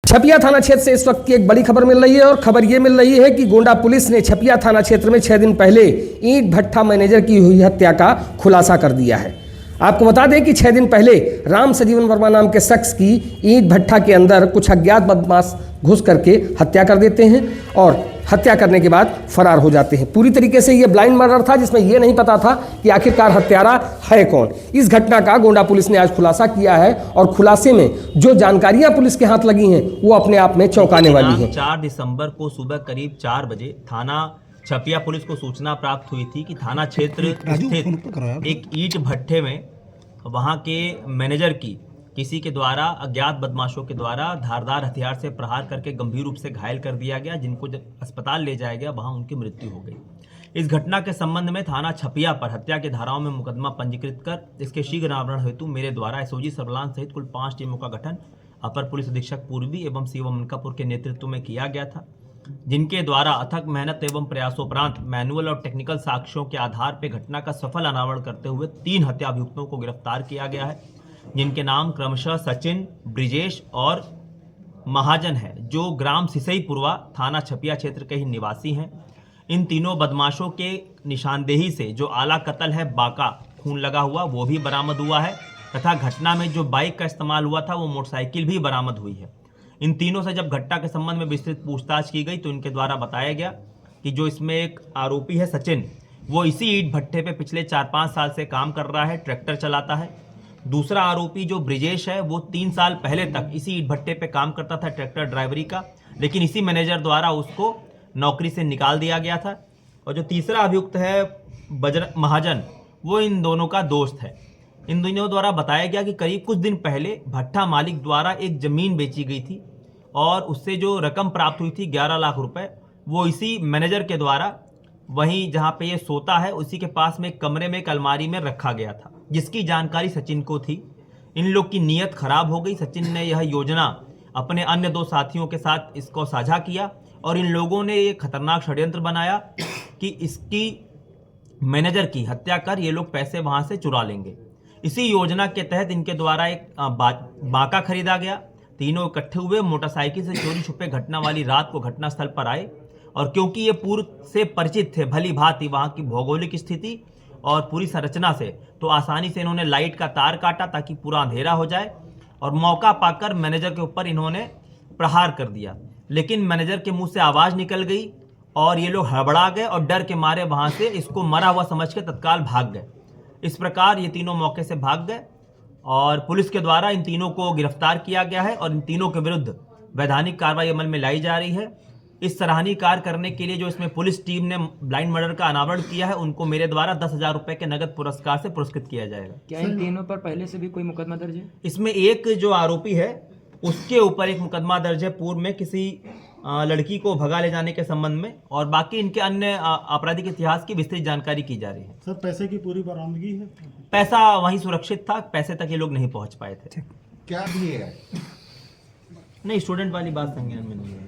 छपिया थाना क्षेत्र से इस वक्त की एक बड़ी खबर मिल रही है और खबर ये मिल रही है कि गोंडा पुलिस ने छपिया थाना क्षेत्र में 6 दिन पहले ईंट भट्ठा मैनेजर की हुई हत्या का खुलासा कर दिया है। आपको बता दें कि 6 दिन पहले राम सजीवन वर्मा नाम के शख्स की ईंट भट्ठा के अंदर कुछ अज्ञात बदमाश घुस करके हत्या कर देते हैं और हत्या करने के बाद फरार हो जाते हैं। पूरी तरीके से ये ब्लाइंड मर्डर था जिसमें यह नहीं पता था कि आखिरकार हत्यारा है कौन। इस घटना का गोंडा पुलिस ने आज खुलासा किया है और खुलासे में जो जानकारियां पुलिस के हाथ लगी हैं वो अपने आप में चौंकाने वाली हैं। 4 दिसंबर को सुबह करीब 4 बजे थाना छपिया पुलिस को सूचना प्राप्त हुई थी कि थाना क्षेत्र स्थित एक ईंट भट्ठे में वहां के मैनेजर की किसी के द्वारा अज्ञात बदमाशों के द्वारा धारदार हथियार से प्रहार करके गंभीर रूप से घायल कर दिया गया, जिनको जब अस्पताल ले जाया गया वहां उनकी मृत्यु हो गई। इस घटना के संबंध में थाना छपिया पर हत्या की धाराओं में मुकदमा पंजीकृत कर इसके शीघ्र निवारण हेतु मेरे द्वारा एसओजी सर्विलांस सहित कुल 5 टीमों का गठन अपर पुलिस अधीक्षक पूर्वी एवं सीओ मनकापुर के नेतृत्व में किया गया था, जिनके द्वारा अथक मेहनत एवं प्रयासोपरांत मैनुअल और टेक्निकल साक्ष्यों के आधार पर घटना का सफल अनावरण करते हुए 3 हत्या अभियुक्तों को गिरफ्तार किया गया है, जिनके नाम क्रमशः सचिन, ब्रिजेश और महाजन है, जो ग्राम सिसईपुरवा थाना छपिया क्षेत्र के ही निवासी हैं। इन तीनों बदमाशों के निशानदेही से जो आला कत्ल है बाका खून लगा हुआ वो भी बरामद हुआ है तथा घटना में जो बाइक का इस्तेमाल हुआ था वो मोटरसाइकिल भी बरामद हुई है। इन तीनों से जब घटना के संबंध में विस्तृत पूछताछ की गई तो इनके द्वारा बताया गया कि जो इसमें एक आरोपी है सचिन, वो इसी ईंट भट्ठे पे पिछले 4-5 साल से काम कर रहा है, ट्रैक्टर चलाता है। दूसरा आरोपी जो ब्रिजेश है वो 3 साल पहले तक इसी ईंट भट्टे पे काम करता था, ट्रैक्टर ड्राइवरी का, लेकिन इसी मैनेजर द्वारा उसको नौकरी से निकाल दिया गया था। और जो तीसरा अभियुक्त है महाजन, वो इन दोनों का दोस्त है। इन दोनों द्वारा बताया गया कि करीब कुछ दिन पहले भट्ठा मालिक द्वारा एक जमीन बेची गई थी और उससे जो रकम प्राप्त हुई थी 11 लाख रुपए, वो इसी मैनेजर के द्वारा वहीं जहाँ पे ये सोता है उसी के पास में एक कमरे में एक अलमारी में रखा गया था, जिसकी जानकारी सचिन को थी। इन लोग की नीयत खराब हो गई। सचिन ने यह योजना अपने अन्य 2 साथियों के साथ इसको साझा किया और इन लोगों ने ये खतरनाक षड्यंत्र बनाया कि इसकी मैनेजर की हत्या कर ये लोग पैसे वहां से चुरा लेंगे। इसी योजना के तहत इनके द्वारा एक बाका खरीदा गया। तीनों इकट्ठे हुए मोटरसाइकिल से चोरी छुपे घटना वाली रात को घटनास्थल पर आए और क्योंकि ये पूर्व से परिचित थे भली भांति वहां की भौगोलिक स्थिति और पूरी संरचना से, तो आसानी से इन्होंने लाइट का तार काटा ताकि पूरा अंधेरा हो जाए और मौका पाकर मैनेजर के ऊपर इन्होंने प्रहार कर दिया। लेकिन मैनेजर के मुंह से आवाज निकल गई और ये लोग हड़बड़ा गए और डर के मारे वहां से इसको मरा हुआ समझ के तत्काल भाग गए। इस प्रकार ये तीनों मौके से भाग गए और पुलिस के द्वारा इन तीनों को गिरफ्तार किया गया है और इन तीनों के विरुद्ध वैधानिक कार्रवाई अमल में लाई जा रही है। इस सराहनीय कार्य करने के लिए जो इसमें पुलिस टीम ने ब्लाइंड मर्डर का अनावरण किया है, उनको मेरे द्वारा 10,000 रुपए के नगद पुरस्कार से पुरस्कृत किया जाएगा। क्या इन तीनों पर पहले से भी कोई मुकदमा दर्ज है? इसमें एक जो आरोपी है उसके ऊपर एक मुकदमा दर्ज है पूर्व में किसी लड़की को भगा ले जाने के संबंध में, और बाकी इनके अन्य आपराधिक इतिहास की विस्तृत जानकारी की जा रही है। सर, पैसे की पूरी बरामदगी है? पैसा वहीं सुरक्षित था, पैसे तक ये लोग नहीं पहुंच पाए थे। क्या भी है? नहीं, स्टूडेंट वाली बात संज्ञान में नहीं है।